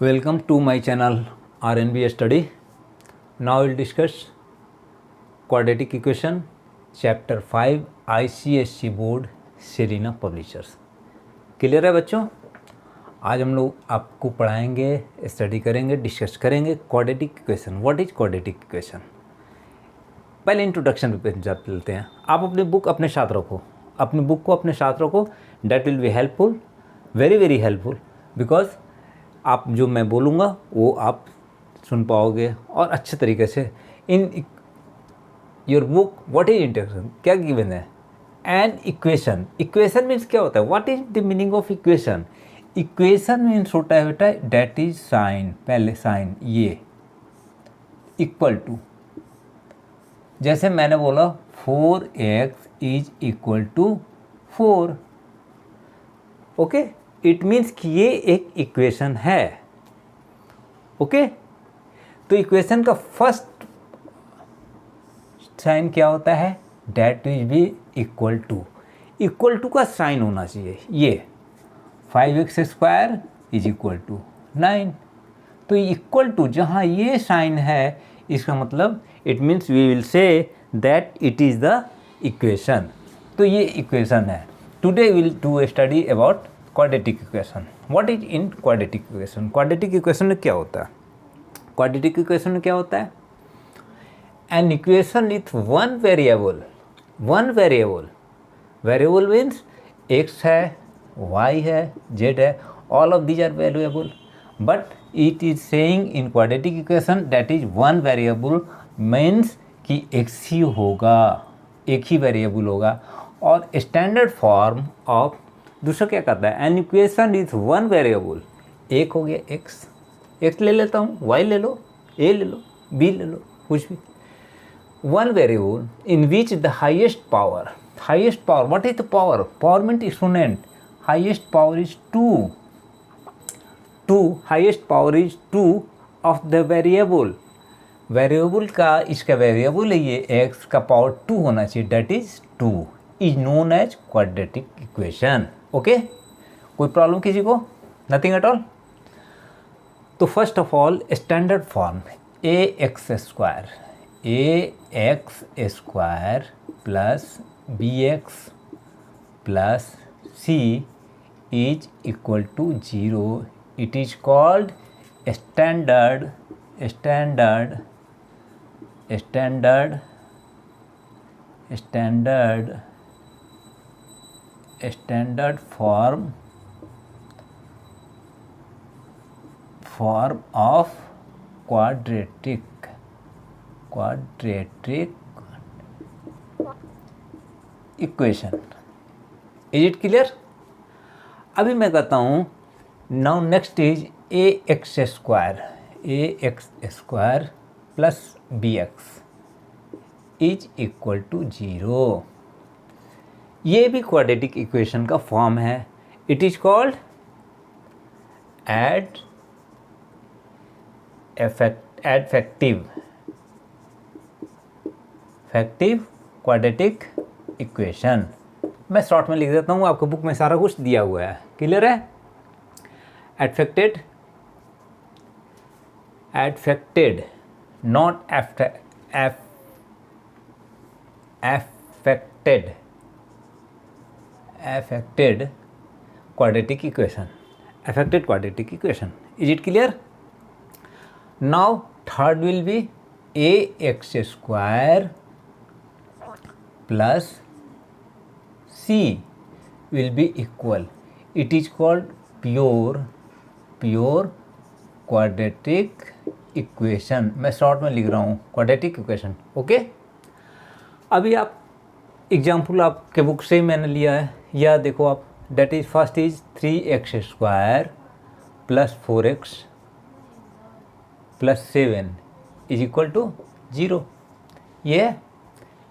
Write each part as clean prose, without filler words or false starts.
Welcome to my channel RNB Study. Now we'll discuss quadratic equation chapter 5 ICSE board Serena publishers. Clear है बच्चों? आज हम लोग आपको पढ़ाएंगे, स्टडी करेंगे, डिस्कस करेंगे quadratic equation. What is quadratic equation? पहले इंट्रोडक्शन पे चलते हैं। आप अपनी बुक अपने साथ रखो, अपनी बुक को अपने साथ रखो। That will be helpful, very very helpful, because आप जो मैं बोलूँगा वो आप सुन पाओगे और अच्छे तरीके से। In your book what is introduction क्या गिवन है? An equation. इक्वेशन मीन्स क्या होता है? What is the meaning of equation? Equation means होता है बेटा डैट इज साइन, पहले साइन ये इक्वल टू, जैसे मैंने बोला 4x is equal to 4। Okay, it means कि ये एक इक्वेशन है। ओके, तो इक्वेशन का फर्स्ट साइन क्या होता है? That will be equal to. Equal to का साइन होना चाहिए ये 5x square is equal to 9। तो इक्वल टू जहाँ ये साइन है, इसका मतलब it means we will say that it is the equation. तो ये इक्वेशन है। Today will do study about quadratic equation. What is in quadratic equation? Quadratic equation में क्या होता है? क्वाड्रेटिक इक्वेशन में क्या होता है? An equation with one variable. One variable, variable means x है, y है, z है, all of these are variable, but it is saying in quadratic equation that is one variable means कि x ही होगा, एक ही वेरिएबल होगा। और standard form of दूसरा क्या करता है? An equation is one variable. एक हो गया x ले लेता हूँ, y ले लो, a ले लो, b ले लो, कुछ भी। One variable in which the highest power, highest power, what is the power? Power means exponent. Highest power is 2, highest power is 2 of the variable. Variable का, इसका वेरिएबल है ये x का पावर 2 होना चाहिए, that is 2 is known as quadratic equation. Okay, कोई problem किसी को? Nothing at all. तो first of all standard form ax square plus bx plus c is equal to 0। It is called standard form of quadratic equation. Is it clear? अभी मैं कहता हूँ now next is ax square plus bx is equal to 0। ये भी quadratic equation का form है। It is called affected quadratic equation. मैं short में लिख देता हूँ, आपको बुक में सारा कुछ दिया हुआ है। क्लियर है? एडफेक्टेड not affected quadratic equation, affected quadratic equation. Is it clear? Now third will be ax square plus c will be equal. It is called pure quadratic equation. मैं शॉर्ट में लिख रहा हूँ quadratic equation. ओके, अभी आप example आपके book से ही मैंने लिया है, या देखो आप। That is first is 3x square plus 4x plus 7 is equal to 0। ये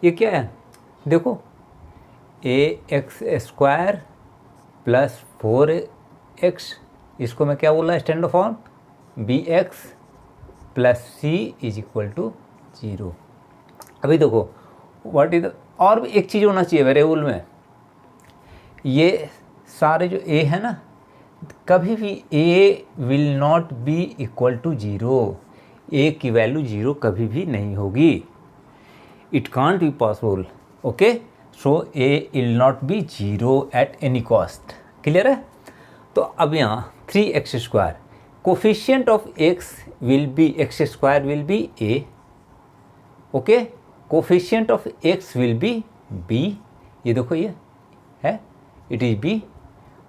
क्या है? देखो ax स्क्वायर प्लस 4x, इसको मैं क्या बोला? Standard form bx plus c is equal to 0। अभी देखो व्हाट इज, और भी एक चीज़ होना चाहिए वेरिएबल में। ये सारे जो a है ना, कभी भी A will not be equal to zero, A की वैल्यू ज़ीरो कभी भी नहीं होगी, it can't be possible. Okay, so A will not be zero at any cost. Clear है? तो अब यहाँ 3x², coefficient of x will be x² will be a, okay, coefficient of x will be b, ये देखो ये है, it is b,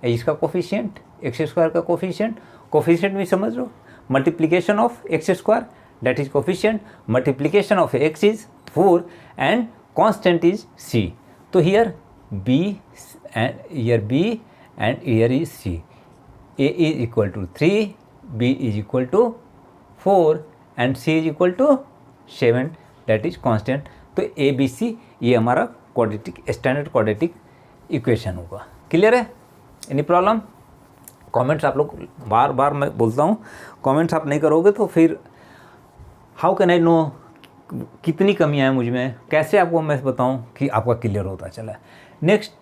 इसका coefficient x² का कोफिशिएंट, कोफिशिएंट भी समझ लो, multiplication of x² that is coefficient, multiplication of x is 4 and constant is c। तो here b and here is c, a is equal to 3, b is equal to 4 and c is equal to 7, that is constant। तो a b c ये हमारा quadratic standard quadratic equation होगा। Clear है? Any problem? Comments आप लोग, बार बार मैं बोलता हूँ, कमेंट्स आप नहीं करोगे तो फिर हाउ कैन आई नो कितनी कमियाँ हैं मुझ में, कैसे आपको मैं बताऊँ कि आपका क्लियर होता चला। नेक्स्ट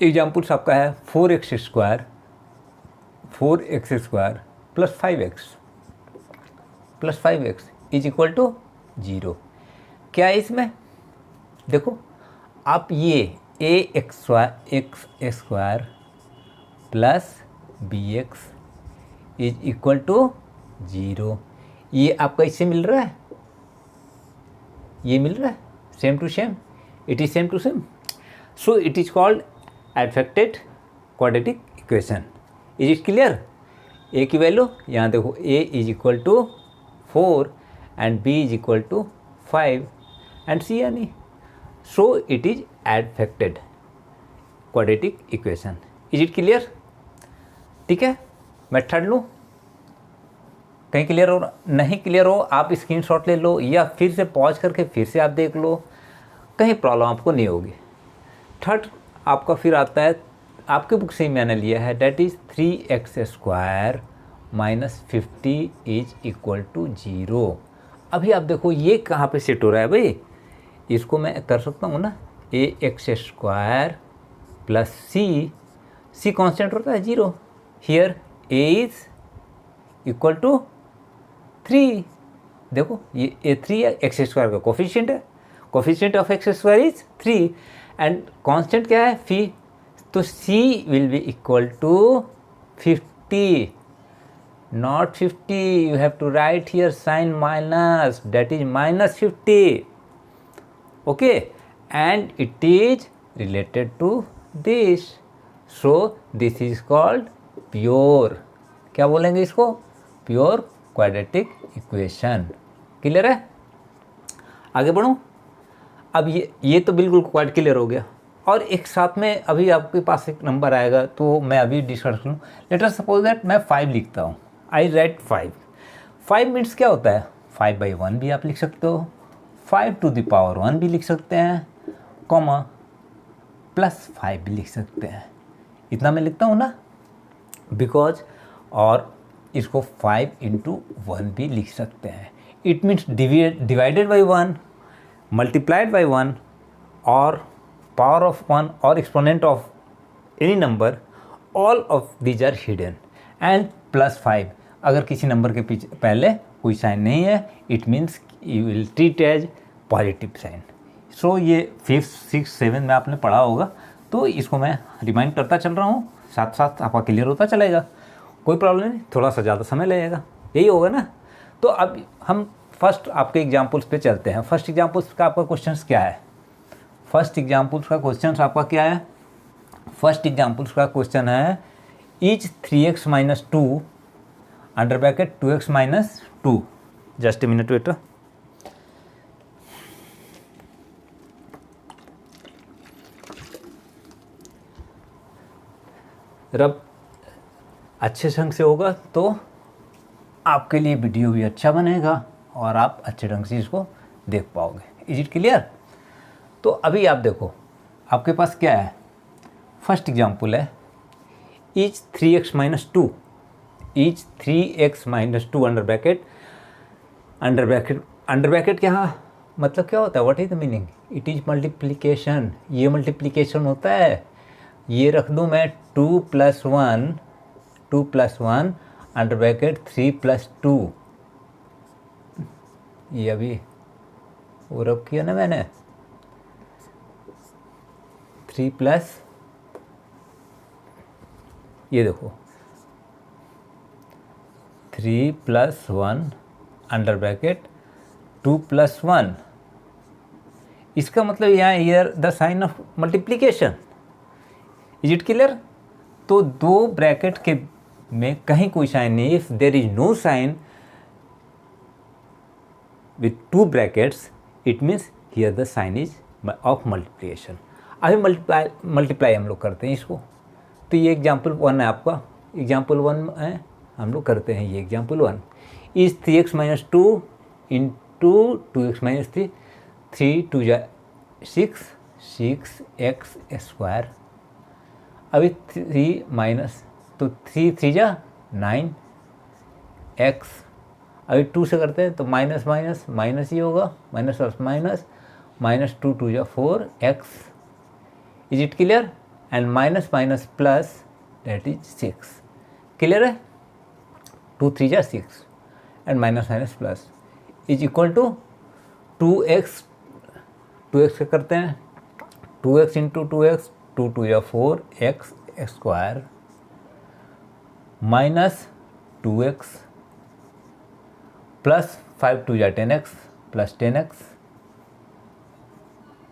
एग्जाम्पल्स आपका है 4x² plus 5x is equal to 0। क्या है इसमें? देखो आप ये ax² plus bx is equal to 0, ये आपका इससे मिल रहा है, ये मिल रहा है, same to same, it is same to same, so it is called adfected quadratic equation. Is it clear? A की वैल्यू यहाँ देखो, a is equal to 4 and b is equal to 5 and c यानी, so it is adfected quadratic equation. Is it clear? ठीक है, method लूँ, कहीं clear हो, नहीं क्लियर हो आप स्क्रीनशॉट ले लो या फिर से पॉज करके फिर से आप देख लो, कहीं प्रॉब्लम आपको नहीं होगी। थर्ड आपका फिर आता है, आपके बुक से ही मैंने लिया है, that is 3x² minus 50 is equal to 0। अभी आप देखो ये कहाँ पे सेट हो रहा है भाई, इसको मैं कर सकता हूँ ना, ax² प्लस c कांस्टेंट होता है 0, here a is equal to 3, देखो ये 3 है, x² का कोफिशिएंट है, coefficient of x² is 3 and constant क्या है फी, तो c will be equal to 50, not 50, you have to write here sign minus, that is minus 50, okay, and it is related to this, so this is called pure, क्या बोलेंगे इसको, pure quadratic equation. Clear है? आगे बढ़ूँ। अब ये तो बिल्कुल क्वाड क्लियर हो गया, और एक साथ में अभी आपके पास एक नंबर आएगा तो मैं अभी डिस्कस करूँ। लेट अस सपोज दैट मैं 5 लिखता हूँ, आई राइट 5 मीन्स क्या होता है, 5/1 भी आप लिख सकते हो, 5⁻1 भी लिख सकते हैं, कॉमा +5 भी लिख सकते हैं, इतना मैं लिखता हूँ ना, बिकॉज, और इसको 5 × 1 भी लिख सकते हैं, it means divided by 1, multiplied by 1 or power of 1 or exponent of any number, all of these are hidden, and +5 अगर किसी नंबर के पीछे पहले कोई साइन नहीं है, it means you will treat as positive sign. So ये 5th 6th 7th में आपने पढ़ा होगा, तो इसको मैं रिमाइंड करता चल रहा हूँ, साथ साथ आपका क्लियर होता चलेगा, कोई प्रॉब्लम नहीं, थोड़ा सा ज़्यादा समय लगेगा, यही होगा ना। तो अब हम फर्स्ट आपके एग्जाम्पल्स पे चलते हैं। फर्स्ट एग्जाम्पल्स का आपका क्वेश्चंस क्या है, फर्स्ट एग्जाम्पल्स का क्वेश्चंस आपका क्या है, फर्स्ट एग्जाम्पल्स का क्वेश्चन है is 3x - 2 under bracket 2x - 2, just a minute wait, रब अच्छे ढंग से होगा तो आपके लिए वीडियो भी अच्छा बनेगा और आप अच्छे ढंग से इसको देख पाओगे। Is it clear? तो अभी आप देखो आपके पास क्या है, फर्स्ट एग्जांपल है is 3x - 2, is 3x - 2 under bracket क्या मतलब क्या होता है, what is the meaning, it is multiplication, ये मल्टीप्लिकेशन होता है, ये रख दूँ मैं 2 + 1 2 + 1 अंडर ब्रैकेट 3 + 2, ये अभी वो रब किया ना मैंने, 3 प्लस, ये देखो 3 + 1 अंडर ब्रैकेट 2 + 1, इसका मतलब यहाँ here the sign of multiplication. Is it clear? तो दो ब्रैकेट के में कहीं कोई साइन नहीं, if there is no sign with 2 brackets it means here the sign is of multiplication. अभी मल्टीप्लाई हम लोग करते हैं इसको, तो ये एग्जाम्पल 1 है आपका, एग्जाम्पल 1 है, हम लोग करते हैं ये example 1 is 3x - 2 into 2x - 3, 3 2 6, 6x²। अभी 3 माइनस, तो 3 3 9 x, अभी 2 से करते हैं तो माइनस माइनस माइनस ही होगा, minus plus minus, -2 2 4 x। Is it clear? And minus minus plus that is 6। Clear है? 2 3 6 and minus minus plus is equal to 2x, 2x से करते हैं 2x into 2x, 2 2 4 x² minus 2x plus 5 2 10x plus 10x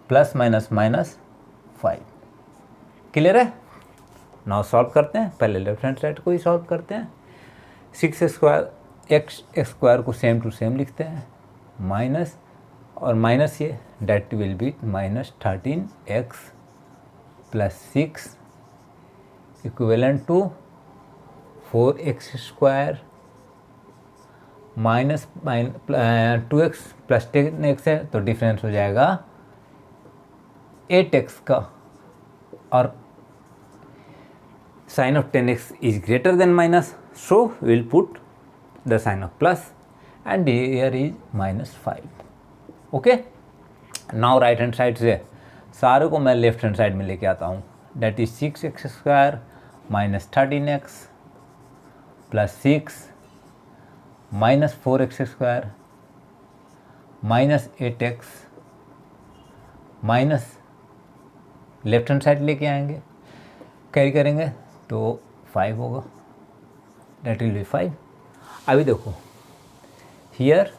plus minus minus 5। Clear है? Now solve करते हैं, पहले left hand side को ही solve करते हैं। 6² x² को सेम टू सेम लिखते हैं, माइनस और माइनस ये that will be -13x plus 6 equivalent to 4x² minus 2x plus 10x है तो डिफरेंस हो जाएगा 8x का, और sign of 10x is greater than minus, so will put the sign of plus and here is -5। Okay, now right hand side से सारे को मैं लेफ्ट हैंड साइड में लेके आता हूँ, that is 6x² minus 13x plus 6 minus 4x² minus 8x minus, left hand side लेके आएंगे, कैरी करेंगे तो 5 होगा, डेट विल बी 5। अभी देखो here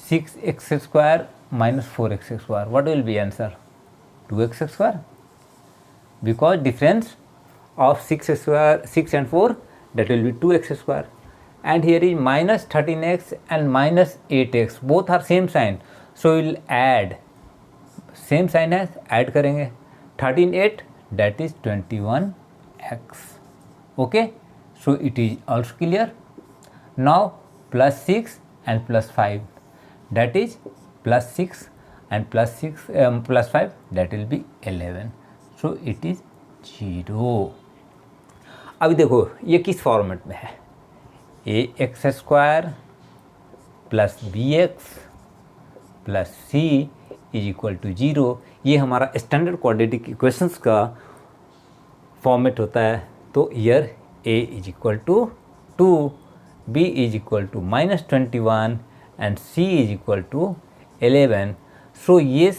6x² minus 4x², what will be answer? 2x², because difference of 6 and 4, that will be 2x², and here is minus 13x and minus 8x, both are same sign, so we will add, same sign है, add करेंगे 13 8 that is 21x। okay, so it is also clear। now plus 6 and plus 5, that is plus 6 and plus 6 plus 5, that will be 11, so it is 0। अभी देखो ये किस format में है, ax² plus bx plus c is equal to 0, ये हमारा standard quadratic equations का format होता है। तो here a is equal to 2, b is equal to -21 and c is equal to 11। So ये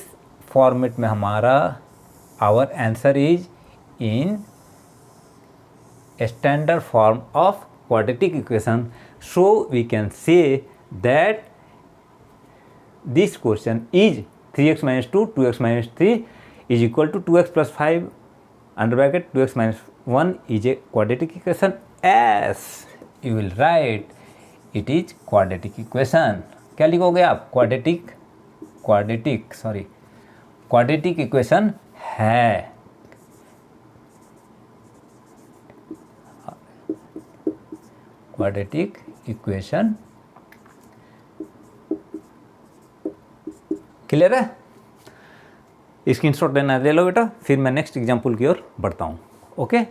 फॉर्मेट में हमारा our answer is in standard form of quadratic equation, so we can say that this question is 3x minus 2, 2x minus 3 is equal to 2x plus 5 under bracket 2x minus 1 is a quadratic equation, as you will write it is quadratic equation। क्या लिखोगे आप? Quadratic equation है। Quadratic equation clear है? Screenshot लेना ले लो बेटा, फिर मैं नेक्स्ट एग्जाम्पल की ओर बढ़ता हूँ। Okay,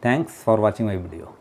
thanks for watching my video.